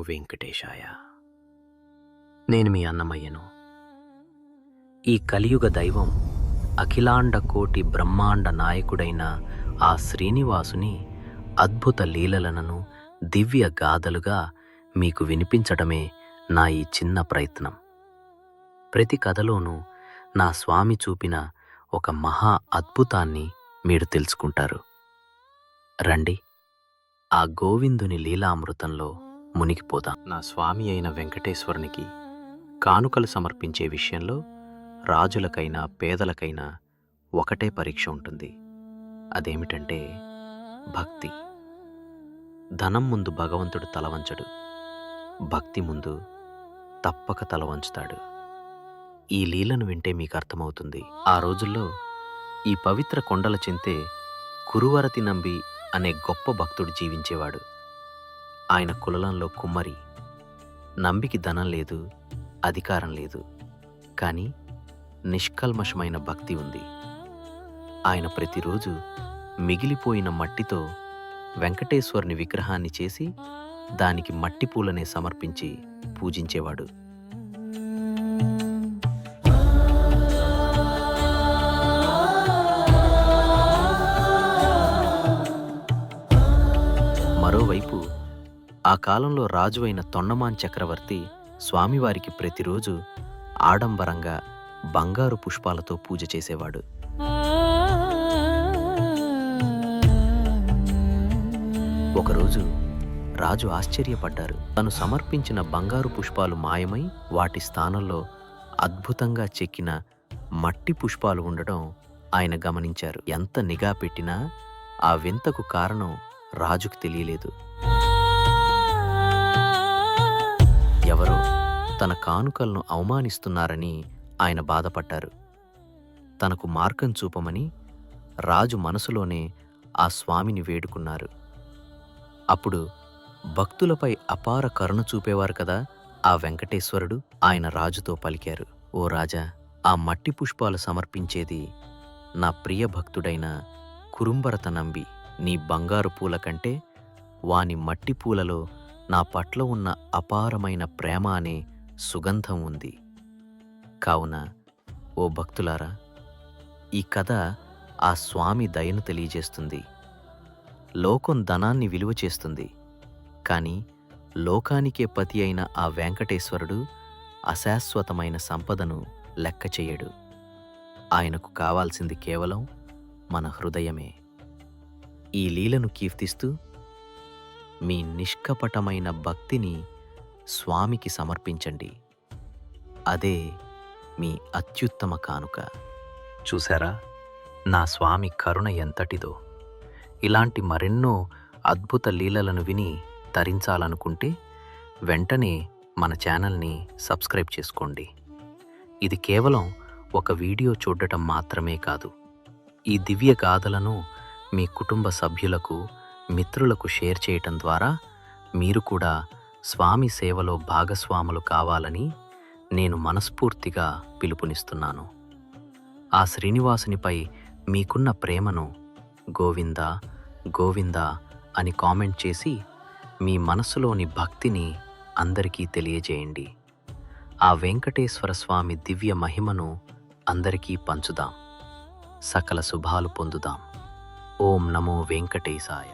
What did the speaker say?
వెంకటేశాయ. నేను మీ అన్నమయ్యను. ఈ కలియుగ దైవం అఖిలాండ కోటి బ్రహ్మాండ నాయకుడైన ఆ శ్రీనివాసుని అద్భుత లీలలను దివ్య గాథలుగా మీకు వినిపించడమే నా ఈ చిన్న ప్రయత్నం. ప్రతి కథలోనూ నా స్వామి చూపిన ఒక మహా అద్భుతాన్ని మీరు తెలుసుకుంటారు. రండి, ఆ గోవిందుని లీలామృతంలో మునిగిపోదాం. నా స్వామి అయిన వెంకటేశ్వరునికి కానుకలు సమర్పించే విషయంలో రాజులకైనా పేదలకైనా ఒకటే పరీక్ష ఉంటుంది. అదేమిటంటే భక్తి. ధనం ముందు భగవంతుడు తలవంచడు, భక్తి ముందు తప్పక తలవంచుతాడు. ఈ లీలను వింటే మీకు అర్థమవుతుంది. ఆ రోజుల్లో ఈ పవిత్ర కొండల చెంతే కురువరతి నంబి అనే గొప్ప భక్తుడు జీవించేవాడు. ఆయన కులంలో కుమ్మరి. నంబికి ధనం లేదు, అధికారం లేదు, కానీ నిష్కల్మషమైన భక్తి ఉంది. ఆయన ప్రతిరోజు మిగిలిపోయిన మట్టితో వెంకటేశ్వరుని విగ్రహాన్ని చేసి దానికి మట్టి పూలనే సమర్పించి పూజించేవాడు. మరోవైపు ఆ కాలంలో రాజు అయిన తొండమాన్ చక్రవర్తి స్వామివారికి ప్రతిరోజు ఆడంబరంగా బంగారు పుష్పాలతో పూజ చేసేవాడు. ఒకరోజు రాజు ఆశ్చర్యపడ్డారు. తను సమర్పించిన బంగారు పుష్పాలు మాయమై వాటి స్థానంలో అద్భుతంగా చెక్కిన మట్టి పుష్పాలు ఉండడం ఆయన గమనించారు. ఎంత నిఘా పెట్టినా ఆ వింతకు కారణం రాజుకు తెలియలేదు. ఎవరో తన కానుకలను అవమానిస్తున్నారని ఆయన బాధపడ్డారు. తనకు మార్గం చూపమని రాజు మనసులోనే ఆ స్వామిని వేడుకున్నారు. అప్పుడు భక్తులపై అపార కరుణ చూపేవారు కదా ఆ వెంకటేశ్వరుడు. ఆయన రాజుతో పలికారు, ఓ రాజా, ఆ మట్టి పుష్పాలు సమర్పించేది నా ప్రియ భక్తుడైన కురుంబరత నంబి. నీ బంగారు పూల కంటే వాని మట్టి పూలలో నా పట్ల ఉన్న అపారమైన ప్రేమ అనే సుగంధం ఉంది. కావున ఓ భక్తులారా, ఈ కథ ఆ స్వామి దయను తెలియజేస్తుంది. లోకం ధనాన్ని విలువ చేస్తుంది, కానీ లోకానికే పతి అయిన ఆ వెంకటేశ్వరుడు అశాశ్వతమైన సంపదను లెక్క చేయడు. ఆయనకు కావాల్సింది కేవలం మన హృదయమే. ఈ లీలను కీర్తిస్తూ మీ నిష్కపటమైన భక్తిని స్వామికి సమర్పించండి. అదే మీ అత్యుత్తమ కానుక. చూసారా నా స్వామి కరుణ ఎంతటిదో. ఇలాంటి మరెన్నో అద్భుత లీలలను విని తరించాలనుకుంటే వెంటనే మన ఛానల్ని సబ్స్క్రైబ్ చేసుకోండి. ఇది కేవలం ఒక వీడియో చూడటం మాత్రమే కాదు. ఈ దివ్య గాథలను మీ కుటుంబ సభ్యులకు, మిత్రులకు షేర్ చేయటం ద్వారా మీరు కూడా స్వామి సేవలో భాగస్వాములు కావాలని నేను మనస్ఫూర్తిగా పిలుపునిస్తున్నాను. ఆ శ్రీనివాసునిపై మీకున్న ప్రేమను గోవిందా గోవిందా అని కామెంట్ చేసి మీ మనసులోని భక్తిని అందరికీ తెలియజేయండి. ఆ వెంకటేశ్వర స్వామి దివ్య మహిమను అందరికీ పంచుదాం. సకల శుభాలు పొందుదాం. ఓం నమో వెంకటేశాయ.